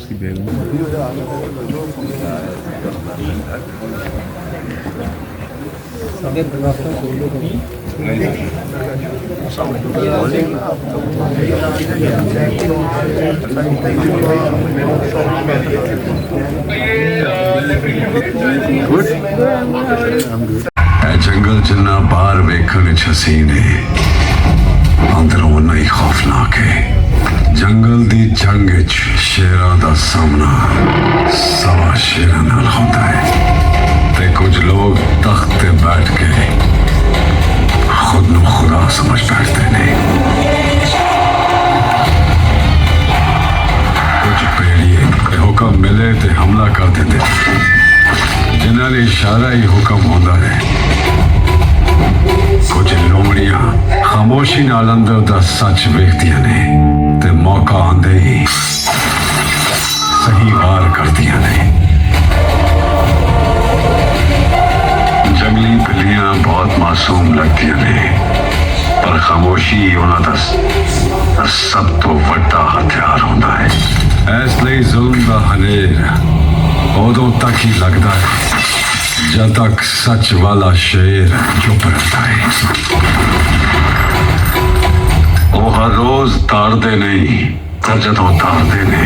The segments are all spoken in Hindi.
उसकी बेगम जंगल जिन्ना बाहर वेखण च हसीन है अंदरों उन्ना ही खौफनाक है। जंगल दी जंग च शेरां दा सामना सवा शेरां नाल होंदा है ते कुछ लोग तख्त ते बैठ के खुद नू खुदा समझ बैठते ने। कुछ पेड़िए हुक्म मिले ते हमला कर देते जिन्हां ने इशारा ही हुक्म होंदा है। कुछ लोमड़ियां खामोशी नाल अंदर दा सच वेखदियां ने ते मौका आंदे ही सही वार करदियां ने। जंगली बिल्लियां बहुत मासूम लगदियां ने पर खामोशी उन्हां दा सब तो वड्डा हथियार होंदा है। इसलिए जुल्म दा हनेर उदों तक ही लगदा है जब तक सच वाला शेर चुप रहता है। वो हर रोज तारदे नहीं पर जदों तारदे ने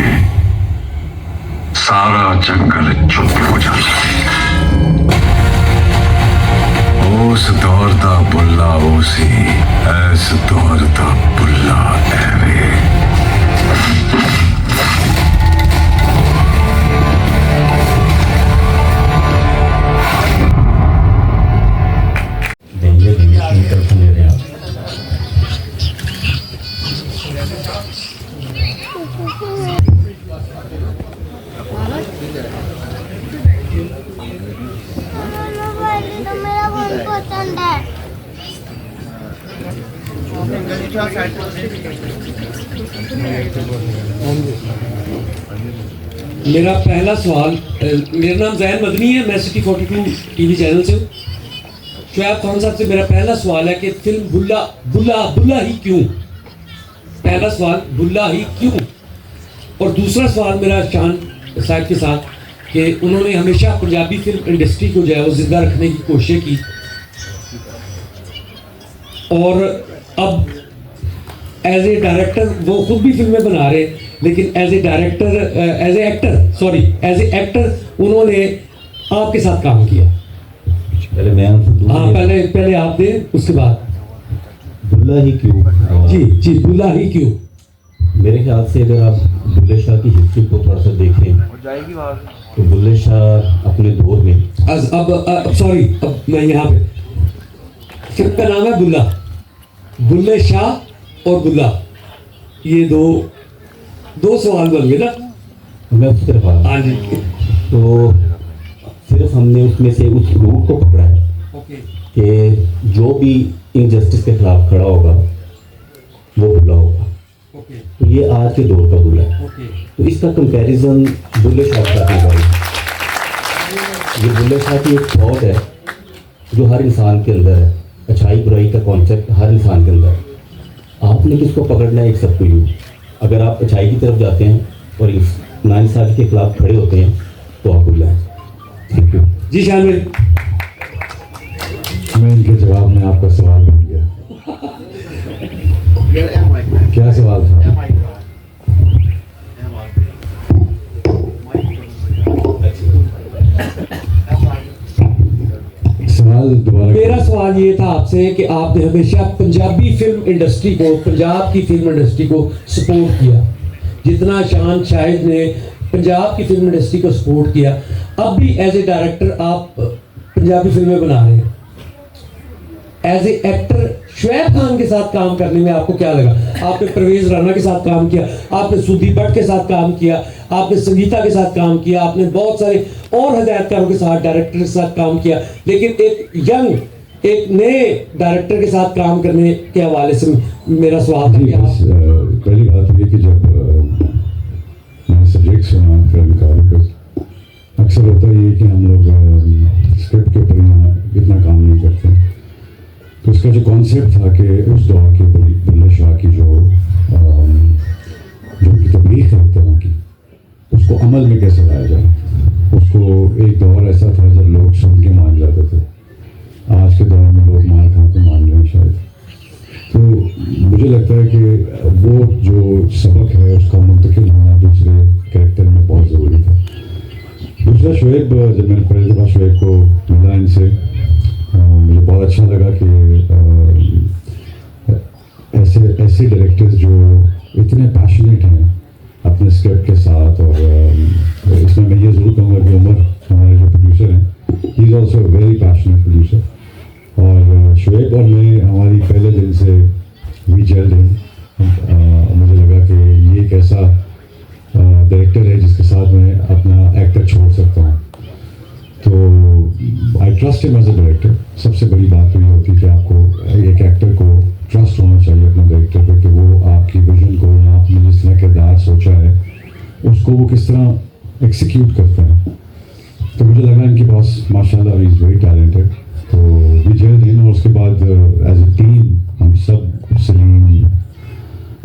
सारा जंगल चुप हो जाता है। उस दौर दा बुल्ला उसी इस दौर दा बुल्ला एवे। मेरा पहला सवाल, मेरा नाम जैन मदनी है, मैं सिटी 42 टीवी चैनल से हूँ। शोएब खान साहब से मेरा पहला सवाल है कि फिल्म बुल्ला बुल्ला बुल्ला ही क्यों? पहला सवाल बुल्ला ही क्यों? और दूसरा सवाल मेरा शान साहब के साथ कि उन्होंने हमेशा पंजाबी फिल्म इंडस्ट्री को जो है वो जिंदा रखने की कोशिश की और अब एज ए डायरेक्टर वो खुद भी फिल्में बना रहे, लेकिन as a director as a actor उन्होंने आपके साथ काम किया। पहले मैं हाँ, पहले आप दे, उसके बाद बुल्ला ही क्यों? जी बुल्ला ही क्यों? मेरे ख्याल से अगर आप बुल्ले शाह की हिस्ट्री को थोड़ा सा देखें तो बुल्ले शाह अपने दौर में अब मैं यहाँ पे फिल्म का नाम है बुल्ले शाह और बुल्ला, ये दो सवाल बन गए ना। मैं उसकी तरफ हाँ जी। तो सिर्फ हमने उसमें से उस रूट को पकड़ा है कि जो भी इनजस्टिस के खिलाफ खड़ा होगा वो बुल्ला होगा। तो ये आज के दौर का बुल्ला है। तो इसका कंपैरिजन बुल्ले शाह के साथ होगा। ये बुल्ले शाह की एक थॉट है जो हर इंसान के अंदर है। अच्छाई बुराई का कॉन्सेप्ट हर इंसान के अंदर है। आपने किसको पकड़ना है, एक सबको यूँ। अगर आप अच्छाई की तरफ जाते हैं और नाइंसाफी के खिलाफ खड़े होते हैं तो आप बुल्ला हैं। थैंक यू जी। शामिल मैं इनके जवाब में आपका सवाल बन गया। क्या सवाल था? मेरा सवाल ये था आपसे कि आपने हमेशा पंजाबी फिल्म इंडस्ट्री को, पंजाब की फिल्म इंडस्ट्री को सपोर्ट किया जितना शान शाहिद ने पंजाब की फिल्म इंडस्ट्री को सपोर्ट किया। अब भी एज ए डायरेक्टर आप पंजाबी फिल्में बना रहे हैं। As a actor Shoaib Khan के साथ काम करने में आपको क्या लगा? आपने परवेज राणा के साथ काम किया, आपने सुदीप भट्ट के साथ काम किया, आपने संगीता के साथ काम किया, आपने बहुत सारे और हदायतकारों के साथ, डायरेक्टर के साथ काम किया, लेकिन एक नए डायरेक्टर के साथ काम करने के हवाले से मेरा सवाल था कि आप पहली बात ये कि जब मैंने सब्जेक्ट सुना फिल्म का, अक्सर होता ही है कि हम लोग स्क्रिप्ट के ऊपर इतना काम नहीं करते। तो उसका जो कॉन्सेप्ट था कि उस दौर के बुल्ले शाह की जो की तबलीग है तरह की, उस उसको अमल में कैसे लाया जाए। उसको एक दौर ऐसा था जब लोग सुन के मान जाते थे, आज के दौर में लोग मार खा के मान रहे हैं शायद। तो मुझे लगता है कि वो जो सबक है उसका मुंतकिल होना दूसरे कैरेक्टर में बहुत ज़रूरी था। दूसरा शोएब, जब मैंने पहली दफ़ा शोएब को मिला इनसे, मुझे बहुत अच्छा लगा कि ऐसे डायरेक्टर्स जो इतने पैशनेट हैं अपने स्क्रिप्ट के साथ। और इसमें मैं ये ज़रूर कहूँगा कि उमर हमारे जो प्रोड्यूसर हैं, he is also very passionate producer. और शोएब और मैं, हमारी पहले दिन से वी जेल्ड हिम। मुझे लगा कि ये एक ऐसा डायरेक्टर है जिसके साथ मैं अपना एक्टर छोड़ सकता हूँ। तो I trust him as a director. सबसे बड़ी बात तो ये होती है कि आपको एक एक्टर को ट्रस्ट होना चाहिए अपने डायरेक्टर पे, कि वो आपकी विजन को या आपने जिस तरह किरदार सोचा है उसको वो किस तरह एक्सिक्यूट करते हैं। तो मुझे लगा इनके पास माशाल्लाह इज़ वेरी टैलेंटेड। तो वी जेल्ड इन, और उसके बाद एज ए टीम हम सब, सलीम,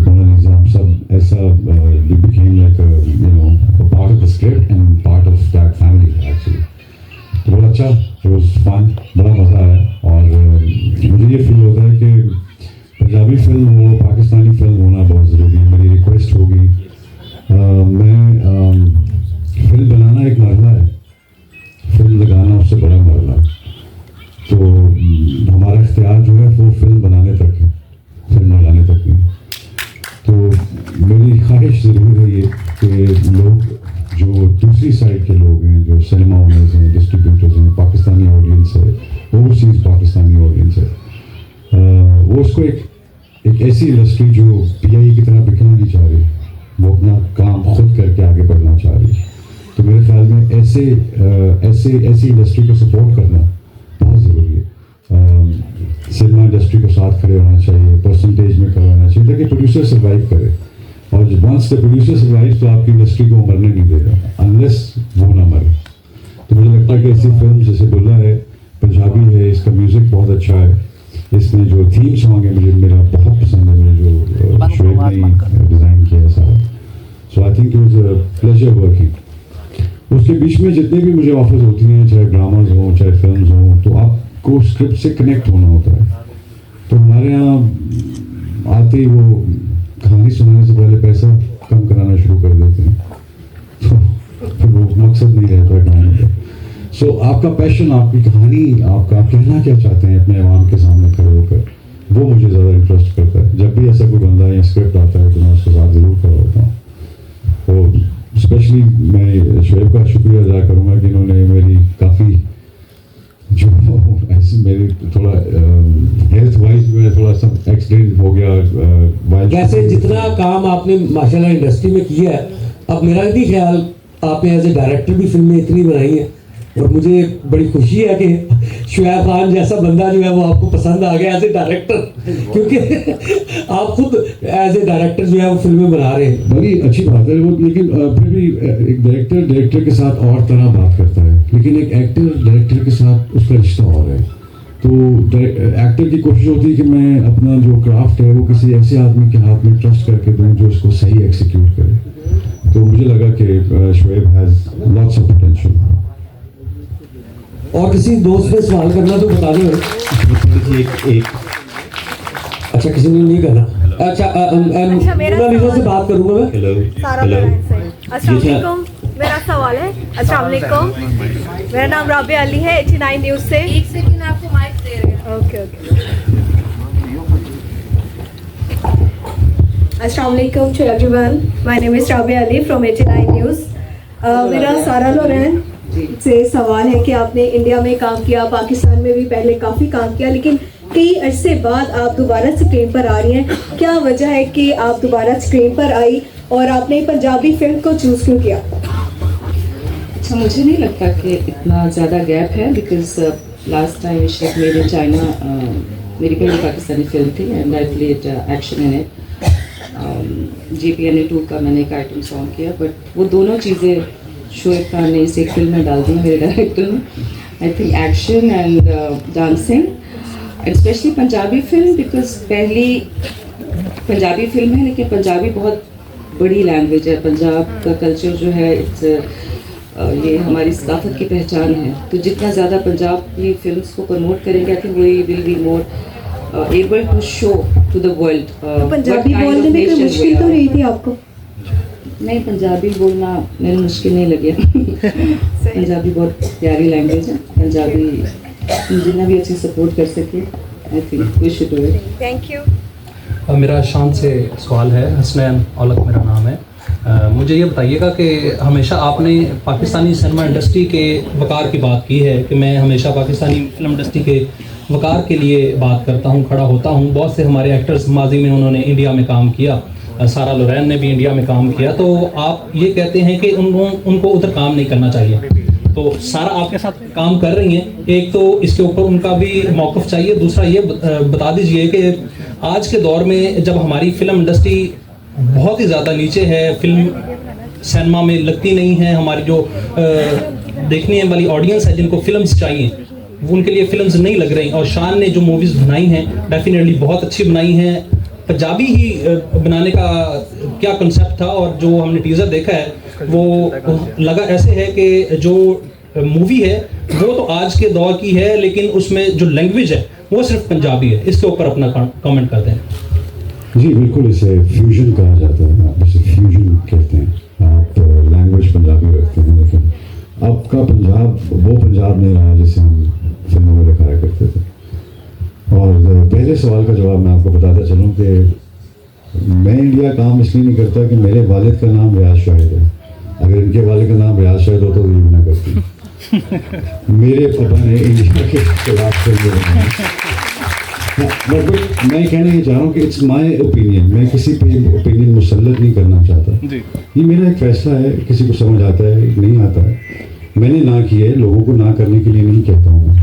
मोनालिसा, हम सब ऐसा we became like part of the script and part of that family actually. तो बहुत अच्छा, इट वाज फन, बड़ा मज़ा आया। और मुझे ये फील होता है कि पंजाबी फिल्म हो, पाकिस्तानी फिल्म होना बहुत ज़रूरी है। मेरी रिक्वेस्ट होगी, मैं फिल्म बनाना एक मरला है, फिल्म लगाना उससे बड़ा मरला है। तो हमारा इख्तियार जो है वो फिल्म बनाने तक है, फिल्म लगाने तक नहीं। तो मेरी ख्वाहिश ज़रूर है ये कि लोग जो दूसरी साइड के लोग हैं, जो सिनेमा ओनर्स हैं, डिस्ट्रीब्यूटर्स हैं, पाकिस्तानी ऑडियंस है, ओवरसीज़ पाकिस्तानी ऑडियंस है, वो उसको एक ऐसी इंडस्ट्री जो पीआई की तरह बिकना नहीं चाह रही, वो अपना काम खुद करके आगे बढ़ना चाह रही। तो मेरे ख्याल में ऐसी इंडस्ट्री को सपोर्ट करना बहुत ज़रूरी है। सिनेमा इंडस्ट्री को साथ खड़े होना चाहिए, परसेंटेज में करवाना चाहिए ताकि प्रोड्यूसर सर्वाइव करे। और जब वंस द प्रोड्यूसर सर्वाइव तो आपकी इंडस्ट्री को मरने नहीं देगा अनलेस वो ना मरे। तो मुझे लगता है कि ऐसी फिल्म जैसे बुल्ला है, पंजाबी है, इसका म्यूज़िक बहुत अच्छा है, इसमें जो थीम सॉन्ग है मुझे मेरा बहुत पसंद है, मुझे जो शोएब ने डिज़ाइन किया है सारा। So I think it was a pleasure working. उसके बीच में जितने भी मुझे ऑफर्स होती हैं, चाहे ड्रामाज हों, चाहे फिल्म्स हों, तो आपको स्क्रिप्ट से कनेक्ट होना होता है। तो हमारे यहाँ आते ही वो कहानी सुनाने से पहले पैसा कम कराना शुरू कर देते हैं, तो वो मकसद नहीं रहता कहानी का। सो आपका पैशन, आपकी कहानी, आपका आप कहना क्या चाहते हैं अपने आवाम के सामने खड़े होकर, वो मुझे ज़्यादा इंटरेस्ट करता है। जब भी ऐसा कोई बंदा या स्क्रिप्ट आता है तो मैं उसके साथ ज़रूर खड़ा होता हूँ। तो स्पेशली मैं शोएब का शुक्रिया अदा करूँगा कि इन्होंने मेरी काफ़ी जो ऐसे मेरी थोड़ा हेल्थ वाइज में थोड़ा सा एक्सीडेंट हो गया। वैसे जितना काम आपने माशाल्लाह इंडस्ट्री में किया है, अब मेरा भी ख्याल आपने एज ए डायरेक्टर भी फिल्में इतनी बनाई हैं, और मुझे बड़ी खुशी है कि शोएब खान जैसा बंदा जो है वो आपको पसंद आ गया एज ए डायरेक्टर, क्योंकि आप खुद एज ए डायरेक्टर जो है वो फिल्में बना रहे हैं। बड़ी अच्छी बात है वो, लेकिन फिर भी एक डायरेक्टर के साथ और तरह बात करता है, लेकिन एक एक्टर डायरेक्टर के साथ उसका रिश्ता और है। तो एक्टर की कोशिश होती है कि मैं अपना जो क्राफ्ट है वो किसी ऐसे आदमी के हाथ में ट्रस्ट करके दूँ जो उसको सही एक्सिक्यूट करे। तो मुझे लगा कि Shoaib has lots of potential. और किसी दोस्त ने सवाल करना तो बता दो। एक अच्छा, किसी ने नहीं करना। अच्छा, मोनालिसा से बात करूंगा मैं। हेलो अस्सलाम वालेकुम, मेरा सवाल है। अस्सलाम वालेकुम, मेरा नाम राबिया अली है, 89 न्यूज़ से। एक सेकंड, आपको माइक दे रहे हैं। ओके। अस्सलाम वालेकुम to everyone, my name is Rabia Ali from 89 news. मेरा सारा लोरेन से सवाल है कि आपने इंडिया में काम किया, पाकिस्तान में भी पहले काफ़ी काम किया, लेकिन कई अरसे बाद आप दोबारा स्क्रीन पर आ रही हैं। क्या वजह है कि आप दोबारा स्क्रीन पर आई और आपने पंजाबी फिल्म को चूज़ क्यों किया? अच्छा, मुझे नहीं लगता कि इतना ज़्यादा गैप है, because last time Sheikh made in China मेरी पहली पाकिस्तानी फिल्म थी and I played action in it. GPNA 2 का मैंने एक आइटम सॉन्ग किया, बट वो दोनों चीज़ें शोएब खान ने इस एक फिल्म में डाल दी मेरे डायरेक्टर ने। I think action and dancing and specially Punjabi film, because पहली पंजाबी फिल्म है, लेकिन पंजाबी बहुत बड़ी लैंग्वेज है। पंजाब का कल्चर जो है इट्स ये हमारी सकाफत की पहचान है। तो जितना ज़्यादा पंजाब की फिल्म्स को प्रमोट करेंगे, I think we will be more able to show to the world. Punjabi बोलने में कोई मुश्किल तो नहीं थी आपको? नहीं, पंजाबी बोलना मेरे मुश्किल नहीं लगे। पंजाबी बहुत प्यारी लैंग्वेज है। पंजाबी जितना भी अच्छी सपोर्ट कर सके, I think we should do it. Thank you. मेरा शान से सवाल है, हसनैन औलख मेरा नाम है। मुझे ये बताइएगा कि हमेशा आपने पाकिस्तानी सिनेमा इंडस्ट्री के वक़ार की बात की है कि मैं हमेशा पाकिस्तानी फिल्म इंडस्ट्री के वक़ार के लिए बात करता हूँ, खड़ा होता हूँ। बहुत से हमारे एक्टर्स माजी में उन्होंने इंडिया में काम किया, सारा लोरेन ने भी इंडिया में काम किया। तो आप ये कहते हैं कि उनको उधर काम नहीं करना चाहिए, तो सारा आपके साथ काम कर रही हैं, एक तो इसके ऊपर उनका भी मौक़िफ़ चाहिए। दूसरा ये बता दीजिए कि आज के दौर में जब हमारी फ़िल्म इंडस्ट्री बहुत ही ज़्यादा नीचे है, फिल्म सिनेमा में लगती नहीं है, हमारी जो देखने वाली ऑडियंस है जिनको फिल्म्स चाहिए वो उनके लिए फिल्म्स नहीं लग रही, और शान ने जो मूवीज़ बनाई हैं डेफिनेटली बहुत अच्छी बनाई हैं। पंजाबी ही बनाने का क्या कंसेप्ट था, और जो हमने टीज़र देखा है वो लगा ऐसे है कि जो मूवी है वो तो आज के दौर की है, लेकिन उसमें जो लैंग्वेज है वो सिर्फ पंजाबी है। इसके ऊपर अपना कमेंट करते हैं। जी बिल्कुल, इसे फ्यूजन कहा जाता है, आप इसे फ्यूजन कहते हैं। आप लैंग्वेज पंजाबी रखते हैं, लेकिन अब का पंजाब वो पंजाब नहीं रहा जिसे हम फिल्मों में दिखाया करते थे। और पहले सवाल का जवाब मैं आपको बताता चलूँ कि मैं इंडिया काम इसलिए नहीं करता कि मेरे वालिद का नाम रियाज शाहिद है। अगर इनके वालिद का नाम रियाज शाहिद हो तो ये भी ना करती। मेरे पापा ने इंडिया के खिलाफ बट मैं कहना ये चाह रहा हूँ कि इट्स माई ओपिनियन, मैं किसी पे ओपिनियन मुसल्लत नहीं करना चाहता। ये मेरा एक फैसला है, किसी को समझ आता है नहीं आता है, मैंने ना किया है, लोगों को ना करने के लिए नहीं कहता हूँ।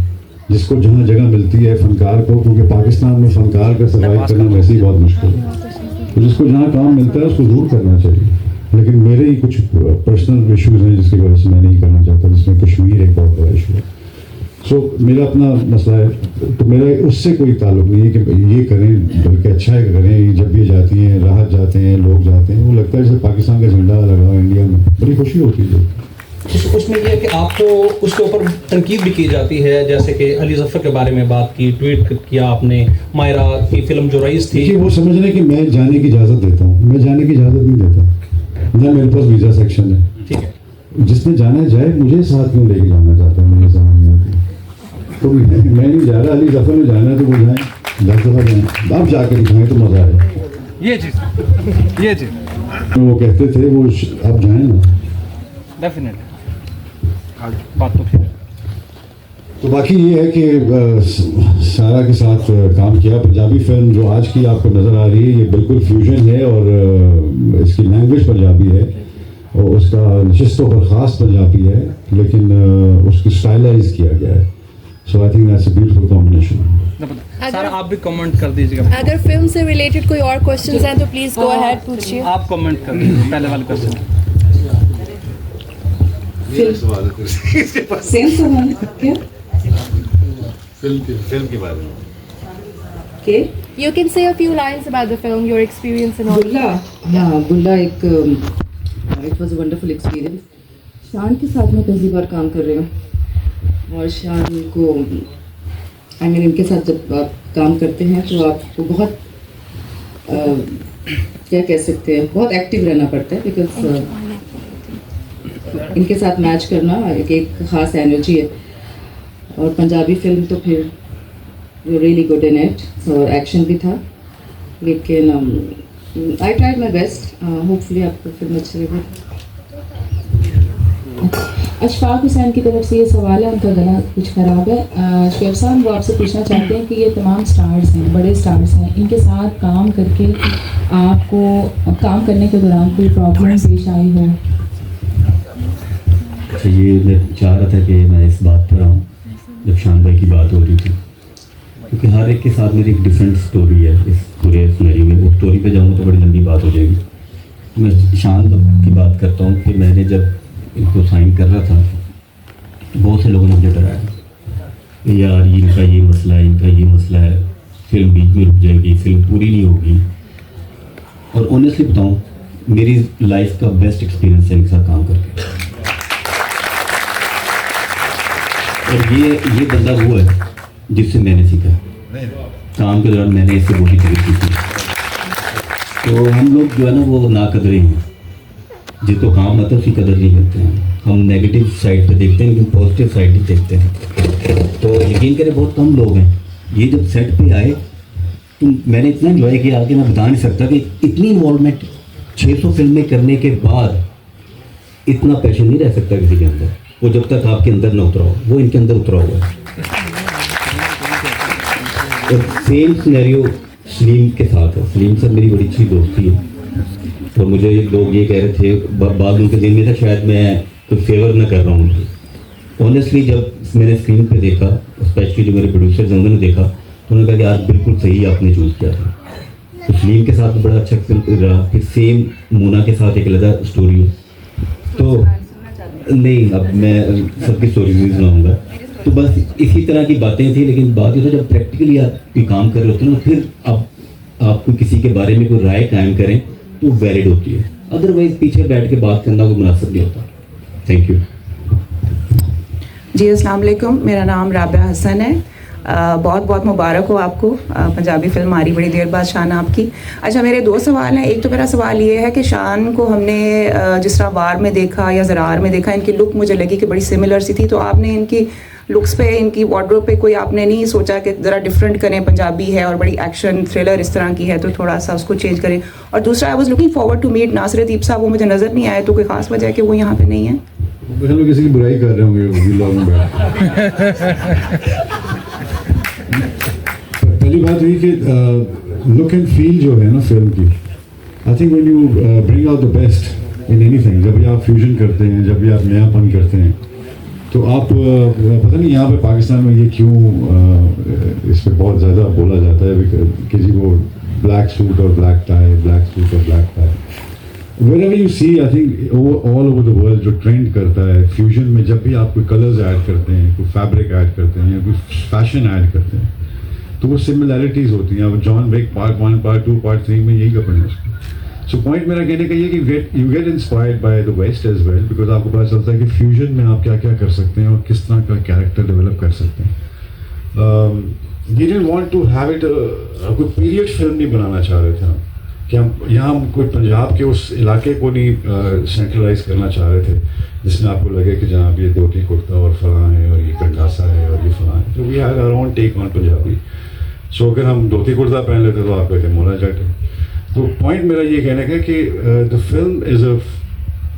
जिसको जहाँ जगह मिलती है फनकार को, क्योंकि पाकिस्तान में फनकार का सर्वाइव करना वैसे ही बहुत मुश्किल है, तो जिसको जहाँ काम मिलता है उसको दूर करना चाहिए। लेकिन मेरे ही कुछ पर्सनल इश्यूज़ हैं जिसकी वजह से मैं नहीं करना चाहता, जिसमें कश्मीर एक बहुत बड़ा इशू है। सो मेरा अपना मसला है, तो मेरा उससे कोई ताल्लुक नहीं है कि ये करें, बल्कि अच्छा है करें। जब ये जाती हैं, राहत जाते हैं, लोग जाते हैं, वो लगता है जैसे पाकिस्तान का झंडा लगा हुआ इंडिया में, बड़ी खुशी होती है। उसमें ये है कि आपको उसके ऊपर तनकीद भी की जाती है, जैसे कि अली जफ़र के बारे में बात की, ट्वीट किया आपने, मायरा की फिल्म जो रईस थी। वो समझ रहे कि मैं जाने की इजाज़त देता हूँ, मैं जाने की इजाज़त नहीं देता ना, मेरे पास वीज़ा सेक्शन है। ठीक है, जिसने जाना जाए, मुझे साथ क्यों लेके जाना चाहता है, मुझे समझ नहीं आती। तो मैं नहीं जा रहा, अली जफ़र ने जाना है तो वो जाएँ, 10 दफ़ा जाएँ, आप जाके दिखाएँ तो मज़ा आए। ये चीज़ वो कहते थे वो आप जाएँ ना, डेफिनेटली बात तो फिर। तो बाकी ये है कि सारा के साथ काम किया। पंजाबी फिल्म जो आज की आपको नज़र आ रही है ये बिल्कुल फ्यूजन है, और इसकी लैंग्वेज पंजाबी है, और उसका नशिस्त और ख़ास पंजाबी है, लेकिन उसकी स्टाइलाइज किया गया है। So I think that's a beautiful combination. सारा आप भी कमेंट कर दीजिएगा। अगर फिल्म से रिलेटेड कोई और क्वेश्चंस हैं तो प्लीज गो अहेड, पूछिए। आप कमेंट कर दीजिए पहले वाले क्वेश्चन। सेम सवाल क्या? फिल्म के बारे में के You can say a few lines about the film, your experience and all. बुल्ला, हाँ बुल्ला एक it was a wonderful experience. शान के साथ मैं पहली बार काम कर रही हूँ, और शान को आई मीन इनके साथ जब आप काम करते हैं तो आपको बहुत क्या कह सकते हैं, बहुत एक्टिव रहना पड़ता है, बिकॉज इनके साथ मैच करना एक ख़ास एनर्जी है। और पंजाबी फिल्म तो फिर रियली गुड इन इट, और एक्शन भी था, लेकिन I tried my best. Hopefully आपको फिल्म अच्छी लगी। अशफाक हुसैन की तरफ से ये सवाल है, उनका गला कुछ ख़राब है। शेफ साहब वो आपसे पूछना चाहते हैं कि ये तमाम स्टार्स हैं, बड़े स्टार्स हैं, इनके साथ काम करके आपको काम करने के दौरान कोई प्रॉब्लम पेश आई हो? अच्छा, ये मैं चाह रहा था कि मैं इस बात पर आऊँ जब शान भाई की बात हो रही थी, क्योंकि हर एक के साथ मेरी एक डिफरेंट स्टोरी है इस पूरे सिनेरियो में। उस स्टोरी पे जाऊँ तो बड़ी लंबी बात हो जाएगी। मैं शान की बात करता हूँ कि मैंने जब इनको साइन कर रहा था तो बहुत से लोगों ने मुझे डराया, यार इनका ये मसला है, इनका ये मसला है, फिल्म बीच में रुक जाएगी, फिल्म पूरी नहीं होगी। और ऑनेस्टली बताऊँ, मेरी लाइफ का बेस्ट एक्सपीरियंस है इनके साथ काम करके। और ये बंदा वो है जिससे मैंने सीखा, काम के दौरान मैंने इससे बहुत ही चीज़ें सीखी। तो हम लोग जो है ना वो नाकदरे हैं, जिसको काम आता है उसकी कदर नहीं करते हैं। हम नेगेटिव साइड पे देखते हैं लेकिन पॉजिटिव साइड ही देखते हैं। तो यकीन करें बहुत कम लोग हैं, ये जब सेट पे आए तो मैंने इतना इन्जॉय किया कि मैं बता नहीं सकता कि इतनी इन्वॉल्वमेंट 600 फिल्में करने के बाद इतना पैशन नहीं रह सकता किसी के अंदर, वो जब तक आपके अंदर ना उतरा हो। वो इनके अंदर उतरा हुआ है। और सेम सिनेरियो सलीम के साथ है। सलीम सर मेरी बड़ी अच्छी दोस्ती है, और मुझे लोग ये कह रहे थे बाद उनके दिन में था शायद मैं कोई फेवर ना कर रहा हूँ उनकी। ऑनेस्टली जब मैंने स्क्रीन पे देखा, स्पेशली जो मेरे प्रोड्यूसर हैं उन्होंने देखा, तो उन्होंने कहा कि यार बिल्कुल सही आपने चूज़ किया था। तो सलीम के साथ बड़ा अच्छा रहा। फिर सेम मोना के साथ एक अलग स्टोरी है। तो नहीं, अब मैं सबकी स्टोरी नहीं सुनाऊँगा। तो बस इसी तरह की बातें थी, लेकिन बात ये था जब प्रैक्टिकली आप कोई काम कर रहे होते हैं ना, फिर आप कोई किसी के बारे में कोई राय कायम करें तो वैलिड होती है, अदरवाइज पीछे बैठ के बात करना कोई मुनासिब नहीं होता। थैंक यू जी। अस्सलाम वालेकुम, मेरा नाम राबिया हसन है। बहुत बहुत मुबारक हो आपको, पंजाबी फिल्म आ रही बड़ी देर बाद शान आपकी। अच्छा, मेरे दो सवाल हैं। एक तो मेरा सवाल ये है कि शान को हमने जिस तरह वार में देखा या ज़रार में देखा, इनकी लुक मुझे लगी कि बड़ी सिमिलर सी थी। तो आपने इनकी लुक्स पे, इनकी वार्डरोब पे कोई आपने नहीं सोचा कि ज़रा डिफरेंट करें, पंजाबी है और बड़ी एक्शन थ्रिलर इस तरह की है तो थोड़ा सा उसको चेंज करें? और दूसरा, I was looking forward to meet Nasir Adeeb साहब, वो मुझे नज़र नहीं आए, तो कोई ख़ास वजह है कि वो यहाँ पे नहीं है? हम लोग किसी की बुराई कर रहे होंगे व्लॉग में। पहली बात हुई कि लुक एंड फील जो है ना फिल्म की, I think when you bring out the best in anything, जब भी आप फ्यूजन करते हैं, जब भी आप नयापन करते हैं, तो आप पता नहीं यहाँ पे पाकिस्तान में ये क्यों इस पर बहुत ज़्यादा बोला जाता है, किसी को ब्लैक सूट और ब्लैक टाई, ब्लैक सूट और black tie, wherever you see, I think all over the world जो ट्रेंड करता है फ्यूजन में, जब भी आप कोई कलर्स ऐड करते हैं, कोई फैब्रिक ऐड करते हैं या कोई फैशन ऐड करते हैं, तो वो सिमिलैरिटीज़ होती हैं। अब John Wick part 1, part 2, part 3 में यही कपड़े हैं उसको। सो पॉइंट मेरा कहने का ये कि you get inspired by the West as well, because आपको पता चलता है कि फ्यूजन में आप क्या क्या कर सकते हैं और किस तरह का कैरेक्टर डेवलप कर सकते हैं। We didn't want to have it, कोई पीरियड फिल्म नहीं बनाना चाह रहे थे हम, कि हम यहाँ कोई पंजाब के उस इलाके को नहीं सेंट्रलाइज करना चाह रहे थे जिसमें आपको लगे कि जहाँ ये धोती कुर्ता और फलां है और ये कंडासा है और ये फलां है। तो we have our own take on Punjabi. So अगर हम धोती कुर्ता पहन लेते तो आप कहते मोना जट है। तो पॉइंट मेरा ये कहने का कि the film is a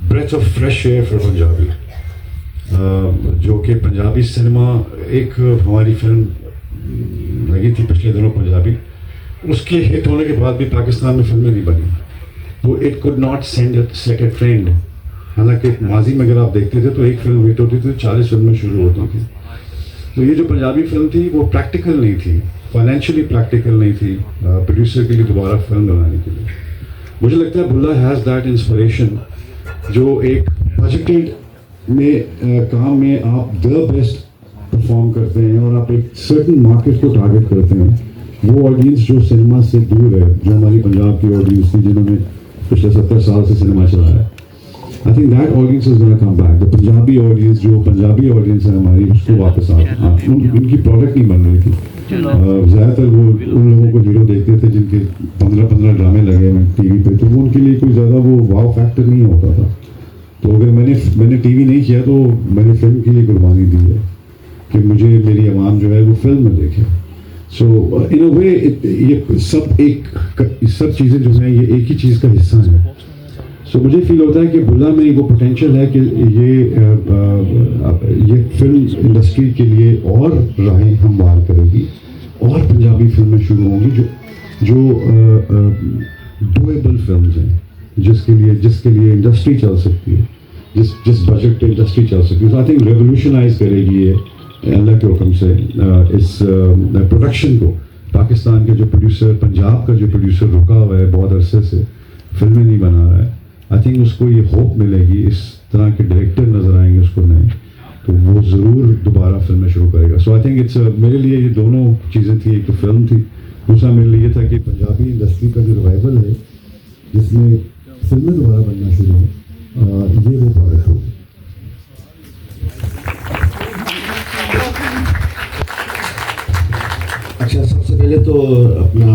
breath of fresh air for Punjabi, जो कि पंजाबी सिनेमा, एक हमारी फिल्म लगी थी पिछले दिनों पंजाबी, उसके हिट होने के बाद भी पाकिस्तान में फिल्में नहीं बनी, तो it could not set A trend. हालांकि माजी में अगर आप देखते थे तो एक फिल्म हिट होती थी 40 फिल्में शुरू होती थी। तो ये जो पंजाबी फिल्म थी वो प्रैक्टिकल नहीं थी, फाइनेंशियली प्रैक्टिकल नहीं थी प्रोड्यूसर के लिए दोबारा फिल्म बनाने के लिए। मुझे लगता है बुल्ला हैज़ दैट इंस्पिरेशन, जो एक बजटेड में काम में आप द बेस्ट परफॉर्म करते हैं और आप एक सर्टन मार्केट को टारगेट करते हैं। वो ऑडियंस जो सिनेमा से दूर है, जो हमारी पंजाब की ऑडियंस थी जिन्होंने पिछले 70 साल से सिनेमा चलाया है, I think that audience is gonna come back. The Punjabi audience, जो पंजाबी ऑडियंस है हमारी, उसको वापस उनकी प्रोडक्ट नहीं बन रही थी। ज़्यादातर वो उन लोगों को हीरो देखते थे जिनके 15 ड्रामे लगे हुए टीवी पे, तो वो उनके लिए कोई ज़्यादा वो वाव फैक्टर नहीं होता था। तो अगर मैंने टीवी नहीं किया तो मैंने फिल्म के लिए कुर्बानी दी है कि मुझे मेरी आवाम जो है वो फिल्म में देखे। सो इन अ वे ये सब चीज़ें जो हैं ये एक ही चीज़ का हिस्सा है। सो मुझे फील होता है कि बुल्ला में वो पोटेंशियल है कि ये फिल्म इंडस्ट्री के लिए और राहें हमवार करेगी और पंजाबी फिल्में शुरू होंगी जो डुएबल फिल्म्स हैं, जिसके लिए इंडस्ट्री चल सकती है, जिस बजट पे इंडस्ट्री चल सकती है। आई थिंक रेवोल्यूशनाइज करेगी ये अल्लाह के हुक्म से इस प्रोडक्शन को। पाकिस्तान के जो प्रोड्यूसर, पंजाब का जो प्रोड्यूसर रुका हुआ है बहुत अरसे से, फिल्में नहीं बना रहा है, आई थिंक उसको ये होप मिलेगी, इस तरह के डायरेक्टर नज़र आएंगे उसको नए, तो वो ज़रूर दोबारा फिल्में शुरू करेगा। सो आई थिंक इट्स मेरे लिए ये दोनों चीज़ें थी, एक तो फिल्म थी, दूसरा मेरे लिए ये था कि पंजाबी इंडस्ट्री का जो रिवाइवल है जिसमें फिल्म में दोबारा बनना शुरू हो, ये वो प्रोडक्ट हो। अच्छा, सबसे पहले तो अपना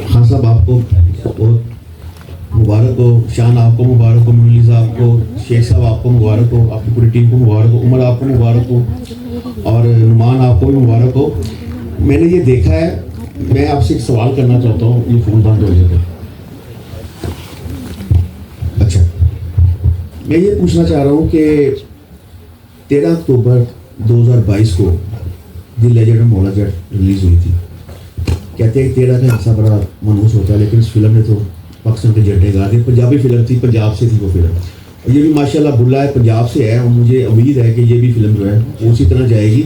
खान साहब आपको बहुत मुबारक हो, शान आपको मुबारक हो, मोनालिसा आपको, शेख साहब आपको मुबारक हो, आपकी पूरी टीम को मुबारक हो, उमर आपको मुबारक हो और नुमान आपको भी मुबारक हो। मैंने ये देखा है, मैं आपसे एक सवाल करना चाहता हूँ, ये फ़ोन बंद हो जाएगा। अच्छा, मैं ये पूछना चाह रहा हूँ कि 13 अक्टूबर 2022 को the legend of Maula Jatt release हुई थी। कहते हैं 13 का हिस्सा बड़ा मनहूस होता है, लेकिन इस फिल्म ने तो पाकिस्तान के झंडे गा दिए। पंजाबी फिल्म थी, पंजाब से थी वो फिल्म, और ये भी माशाल्लाह बुल्ला है, पंजाब से है, और मुझे उम्मीद है कि ये भी फिल्म जो है वो उसी तरह जाएगी।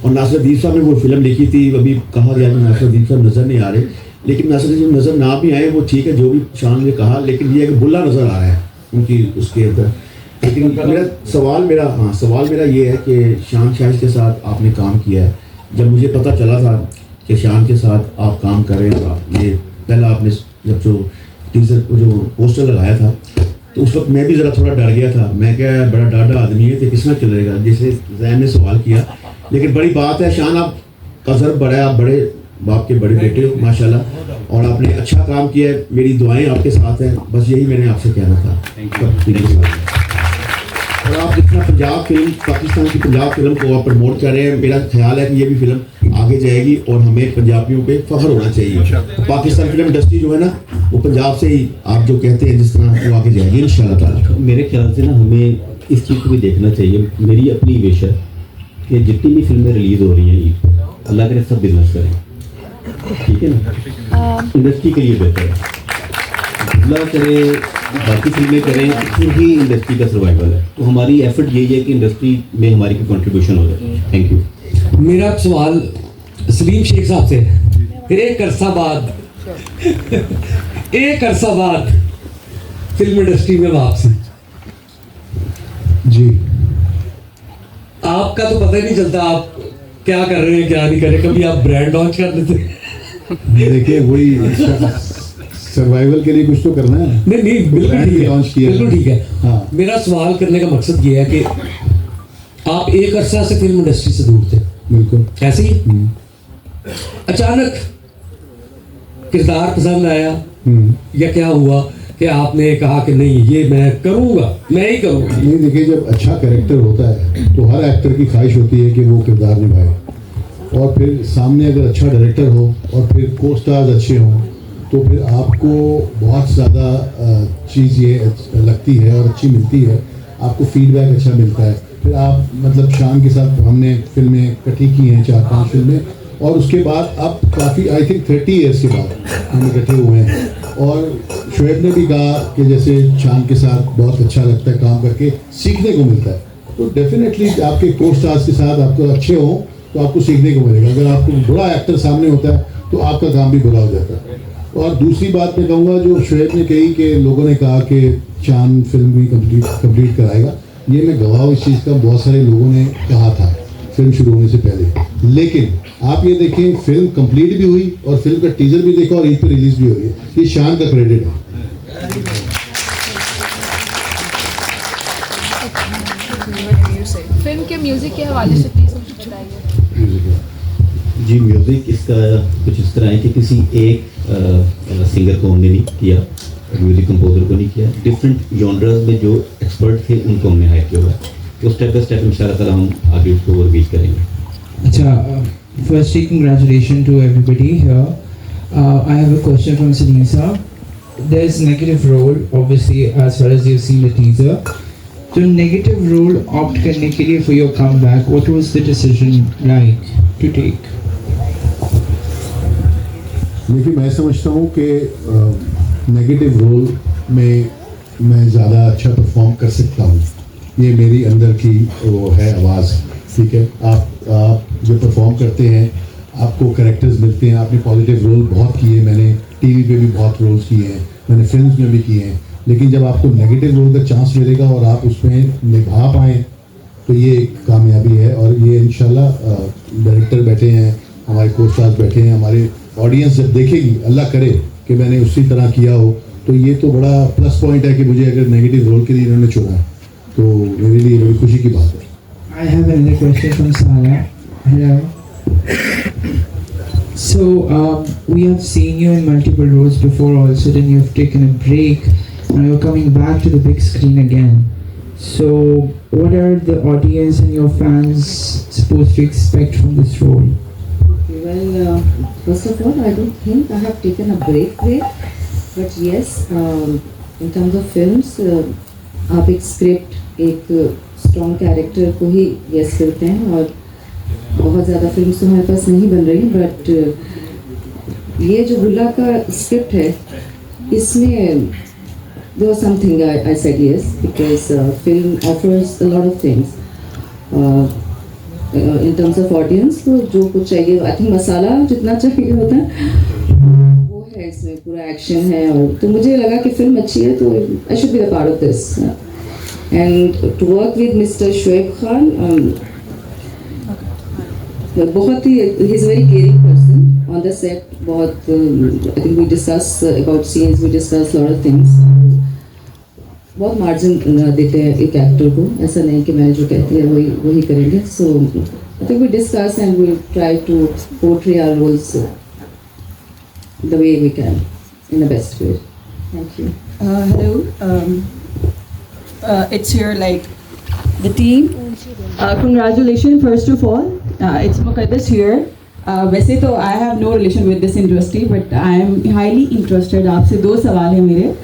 और नासिरुद्दीन साहब ने वो फिल्म लिखी थी, अभी कहा गया कि नासिरुद्दीन साहब नज़र नहीं आ रहे, लेकिन नासिरुद्दीन नज़र ना भी आए वो ठीक है, जो भी शान ने कहा, लेकिन ये है कि बुल्ला नज़र आ रहा है उनकी उसके अंदर। लेकिन सवाल मेरा ये है कि शान शाहिद के साथ आपने काम किया है। जब मुझे पता चला था कि शान के साथ आप काम कर रहे हैं, ये पहला आपने जब जो टीजर जो पोस्टर लगाया था, तो उस वक्त मैं भी ज़रा थोड़ा डर गया था। मैं क्या बड़ा डाढ़ा आदमी है तो किसमें चलेगा, जैसे जैन ने सवाल किया। लेकिन बड़ी बात है, शान आप का ज़र बड़ा है, आप बड़े बाप के बड़े बेटे हो माशाल्लाह, और आपने अच्छा काम किया है। मेरी दुआएं आपके साथ हैं, बस यही मैंने आपसे कहना था। और आप जितना पंजाब फिल्म, पाकिस्तान की पंजाब फिल्म को आप प्रमोट कर रहे हैं, मेरा ख्याल है कि ये भी फिल्म आगे जाएगी और हमें पंजाबियों पे फख्र होना चाहिए। पाकिस्तान फिल्म इंडस्ट्री जो है ना, वो पंजाब से ही आप जो कहते हैं जिस तरह वो आगे जाएगी इंशाल्लाह ताला। मेरे ख्याल से ना हमें इस चीज़ को भी देखना चाहिए। मेरी अपनी विश है कि जितनी भी फिल्में रिलीज़ हो रही हैं, अल्लाह करे सब बिजनेस करें, ठीक है ना, इंडस्ट्री के लिए बेहतर है। अल्लाह करे बाकी फिल्में करें, फिर ही इंडस्ट्री का सर्वाइवल है। तो हमारी एफर्ट यही है कि इंडस्ट्री में हमारी कोई कंट्रीब्यूशन हो जाए। Thank you. मेरा सवाल सलीम शेख साहब से, एक अरसा बाद फिल्म इंडस्ट्री में वापसी। जी, आपका तो पता ही नहीं चलता आप क्या कर रहे हैं क्या नहीं कर रहे। कभी आप ब्रांड लॉन्च कर देते? देखिए वही सर्वाइवल के लिए कुछ तो करना है। नहीं बिल्कुल ठीक है, लॉन्च किया, बिल्कुल ठीक है। हाँ, मेरा सवाल करने का मकसद ये है कि आप एक अरसा से फिल्म इंडस्ट्री से दूर थे, बिल्कुल ऐसे ही अचानक किरदार पसंद आया या क्या हुआ कि आपने कहा कि नहीं ये मैं करूँगा, मैं ही करूँगा? नहीं, देखिए जब अच्छा कैरेक्टर होता है तो हर एक्टर की ख्वाहिश होती है कि वो किरदार निभाए, और फिर सामने अगर अच्छा डायरेक्टर हो और फिर को स्टार्स अच्छे हों तो फिर आपको बहुत ज़्यादा चीज़ ये लगती है और अच्छी मिलती है, आपको फीडबैक अच्छा मिलता है। फिर आप मतलब शान के साथ हमने फिल्में इकट्ठी की हैं, 4-5 फिल्में, और उसके बाद अब काफ़ी आई थिंक 30 ईयर्स के बाद हम इकट्ठे हुए हैं। और शोएब ने भी कहा कि जैसे शान के साथ बहुत अच्छा लगता है काम करके, सीखने को मिलता है। तो डेफिनेटली आपके को स्टार्स के साथ आपको अच्छे हों तो आपको सीखने को मिलेगा। अगर आपको बुरा एक्टर सामने होता है तो आपका काम भी बुरा हो जाता है। और दूसरी बात मैं कहूँगा जो शोएब ने कही कि लोगों ने कहा कि चांद फिल्म भी कंप्लीट कराएगा, ये मैं गवाह हूँ इस चीज़ का। बहुत सारे लोगों ने कहा था फिल्म शुरू होने से पहले, लेकिन आप ये देखें फिल्म कंप्लीट भी हुई और फिल्म का टीजर भी देखा और ईद पर रिलीज भी हो गई। ये शान का क्रेडिट है। फिल्म के म्यूजिक के हवाले से प्लीज मुझे बताइए। जी, म्यूज़िक इसका कुछ इस तरह है कि किसी एक सिंगर को हमने नहीं किया, म्यूज़िक कंपोजर को नहीं किया, डिफरेंट जॉनर्स में जो एक्सपर्ट थे उनको हमने हायर किया हुआ है। तो स्टेप बाय स्टेप इंशाल्लाह ताला हम आगे उसको और बीट करेंगे। अच्छा, firstly congratulations to everybody here. I have a question from Sanisa. There's negative role obviously as far as you've seen the teaser. तो negative role opt करने के लिए for your comeback, what was the decision like to take? देखिए मैं समझता हूँ कि नेगेटिव रोल में मैं ज़्यादा अच्छा परफॉर्म कर सकता हूँ। ये मेरी अंदर की वो है आवाज़, ठीक है। आप जो परफॉर्म करते हैं आपको कैरेक्टर्स मिलते हैं। आपने पॉजिटिव रोल बहुत किए, मैंने टीवी पे भी बहुत रोल्स किए हैं, मैंने फिल्म्स में भी किए हैं, लेकिन जब आपको नेगेटिव रोल का चांस मिलेगा और आप उसमें निभा पाएँ तो ये एक कामयाबी है। और ये इंशाल्लाह डायरेक्टर बैठे हैं, हमारे को स्टार्स बैठे हैं, हमारे ऑडियंस जब देखेगी, अल्लाह करे कि मैंने उसी तरह किया हो, तो ये तो बड़ा प्लस पॉइंट है कि मुझे अगर नेगेटिव रोल के लिए इन्होंने चुना तो मेरे लिए बड़ी खुशी की बात है। I have another question from Sarah. Hello. So we have seen you in multiple roles before also, then you have taken a break and you're coming back to the big screen again. So what are the audience and your fans supposed to expect from this role? Well, first of all, I don't think I have taken a break, but yes, in terms of films, आप एक स्क्रिप्ट, एक स्ट्रॉन्ग कैरेक्टर को ही गेस करते हैं और बहुत ज़्यादा फिल्म्स तो हमारे पास नहीं बन रही, बट ये जो गुल्ला का स्क्रिप्ट है इसमें there was something I said yes because film offers a lot of things in terms of audience, तो जो कुछ चाहिए I think मसाला जितना चाहिए होता है वो है इसमें, पूरा एक्शन है, और तो मुझे लगा कि फिल्म अच्छी है तो I should be a part of this and to work with Mr. Shoaib Khan, बहुत ही he is a very caring person on the set, बहुत I think we discuss about scenes, we discuss lot of things, बहुत मार्जिन देते हैं एक एक्टर को, ऐसा नहीं कि मैंने जो कहती है वही करेंगे, so I think we discuss and we try to portray our roles the way we can in the best way. Thank you. Hello. It's here like the team. Congratulations first of all. It's Muqaddas here. वैसे तो I have no relation with this industry, but I am highly interested. आपसे दो सवाल हैं मेरे.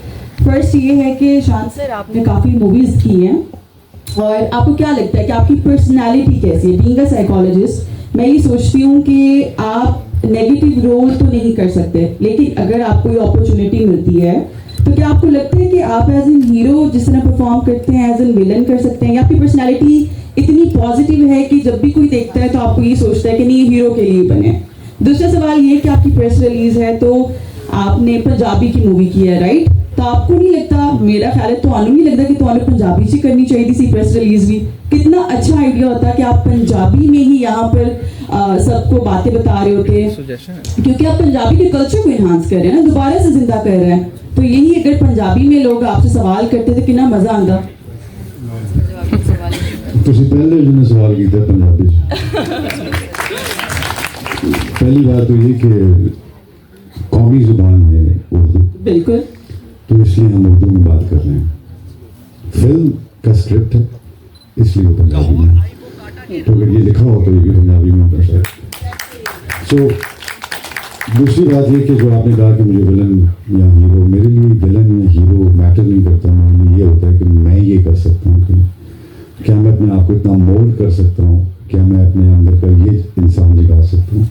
फर्स्ट ये है कि शान सर आपने काफ़ी मूवीज़ की हैं और आपको क्या लगता है कि आपकी पर्सनैलिटी कैसी है? बीइंग अ साइकोलॉजिस्ट मैं ये सोचती हूँ कि आप नेगेटिव रोल तो नहीं कर सकते, लेकिन अगर आपको ये अपॉर्चुनिटी मिलती है तो क्या आपको लगता है कि आप एज एन हीरो जिस तरह परफॉर्म करते हैं एज एन विलन कर सकते हैं, या आपकी पर्सनैलिटी इतनी पॉजिटिव है कि जब भी कोई देखता है तो आपको ये सोचता है कि नहीं हीरो के लिए बने? दूसरा सवाल ये कि आपकी प्रेस रिलीज है तो आपने पंजाबी की मूवी की है, राइट? तो आपको नहीं लगता, मेरा ख्याल है तो नहीं लगता कि तो पंजाबी से करनी चाहिए थी प्रेस रिलीज भी? कितना अच्छा आइडिया होता है कि आप पंजाबी में ही यहाँ पर सबको बातें बता रहे होते हैं, क्योंकि आप पंजाबी के कल्चर को इन्हांस कर रहे हैं ना, दोबारा से जिंदा कर रहे हैं। तो यही अगर पंजाबी में लोग आपसे सवाल करते तो कितना मजा आता। ਤੁਸੀਂ पहले जिन्हें सवाल किया पंजाबी पहली बात तो ये कि कौमी जुबान है उर्दू, बिल्कुल, तो इसलिए हम उर्दू में बात कर रहे हैं। फिल्म का स्क्रिप्ट है इसलिए वो पंजाबी में, तो अगर ये लिखा हो तो ये पंजाबी में होगा शायद। सो दूसरी बात ये कि जो आपने कहा कि मुझे विलन या हीरो, मेरे लिए विलन या हीरो मैटर नहीं करता, मेरे लिए ये होता है कि मैं ये कर सकता हूँ कि क्या मैं अपने आप को इतना मोल्ड कर सकता हूँ, क्या मैं अपने अंदर का ये इंसान जगा सकता हूँ।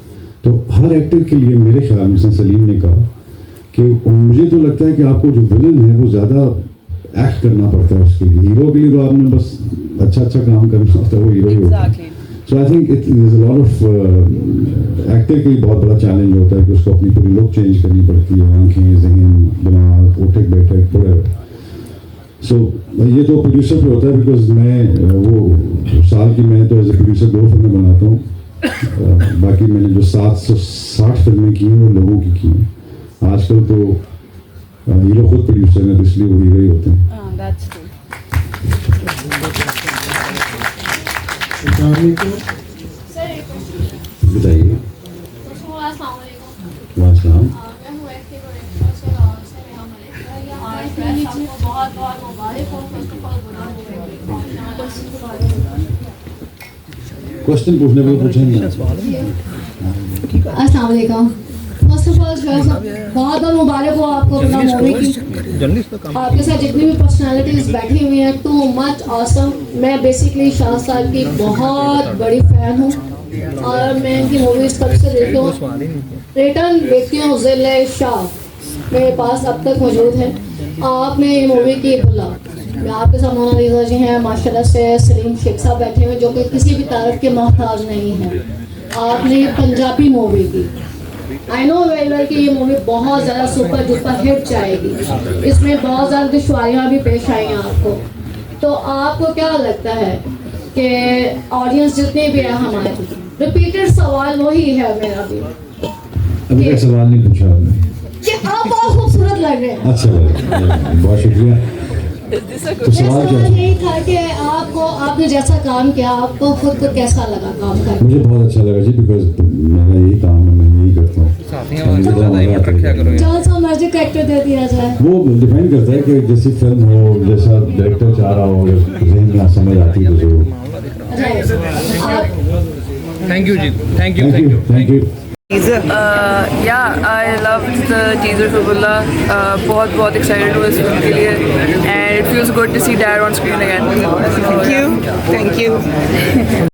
तो हर एक्टर के लिए मेरे ख्याल में सलीम ने कहा कि मुझे तो लगता है कि आपको जो विलन है वो ज़्यादा एक्ट करना पड़ता है उसके लिए, हीरो के लिए तो आपने बस अच्छा काम करना होता है, वो हीरो ही होता है। So I think it is a lot of actor के लिए बहुत बड़ा चैलेंज होता है कि उसको अपनी पूरी लुक चेंज करनी पड़ती है, आँखें, ज़हन, दिमाग, उठक बैठक पूरा। सो ये तो प्रोड्यूसर पे होता है, बिकॉज मैं वो साल की मैं तो एज ए प्रोड्यूसर 2 फिल्में बनाता हूँ, बाकी मैंने जो 760 फिल्में की हैं वो लोगों की की हैं। आजकल तो हीरो खुद प्रोड्यूसर हैं तो इसलिए वो हीरो ही होते हैं। बताइए। क्वेश्चन पूछने को पूछा नहीं। अस्सलाम वालेकुम। फर्स्ट ऑफ ऑल बहुत बहुत मुबारक हो आपको अपना मूवी की, आपके साथ जितनी भी पर्सनालिटीज बैठी हुई हैं, टू मच ऑसम। मैं बेसिकली शाह साहब की बहुत बड़ी फ़ैन हूँ और मैं इनकी मूवीज़ कब से देखती हूँ, रिटर्न देखती हूँ, ज़िले शाह मेरे पास अब तक मौजूद है। आपने ये मूवी की बोला, मैं आपके साथ मोनालिसा जी हैं, माशाल्लाह से सलीम शेख साहब बैठे हुए जो कि किसी भी तारीफ के मोहताज नहीं हैं। आपने पंजाबी मूवी की, आई नो वेरी वेल कि ये मूवी बहुत ज़्यादा सुपर डुपर हिट जाएगी, इसमें बहुत ज़्यादा दुश्वारियाँ भी पेश आई हैं आपको। तो आपको क्या लगता है कि ऑडियंस जितने भी है हमारे, रिपीटेड सवाल वही है मेरा भी, अभी तक सवाल नहीं पूछा आपने कि आप बहुत खूबसूरत कर रहे हैं। अच्छा लगा, बहुत शुक्रिया। तो सवाल क्या सवाल यही था कि आपने जैसा काम किया आपको खुद को कैसा लगा काम करके? मुझे बहुत अच्छा लगा जी, बिकॉज मेरा यही काम है, मैं यही करता हूँ। जहाँ सा मर्जी कैरेक्टर दे दिया जाए, वो डिपेंड करता है कि जैसी फिल्म हो, जैसा डायरेक्टर चाह रहा हो, जहन में समझ आती है तो। Thank you ji, thank you, thank you, thank you. Yeah, I loved the teaser for Bulla. बहुत excited हूँ इस फिल्म के लिए, and it feels good to see Dad on screen again. Thank you.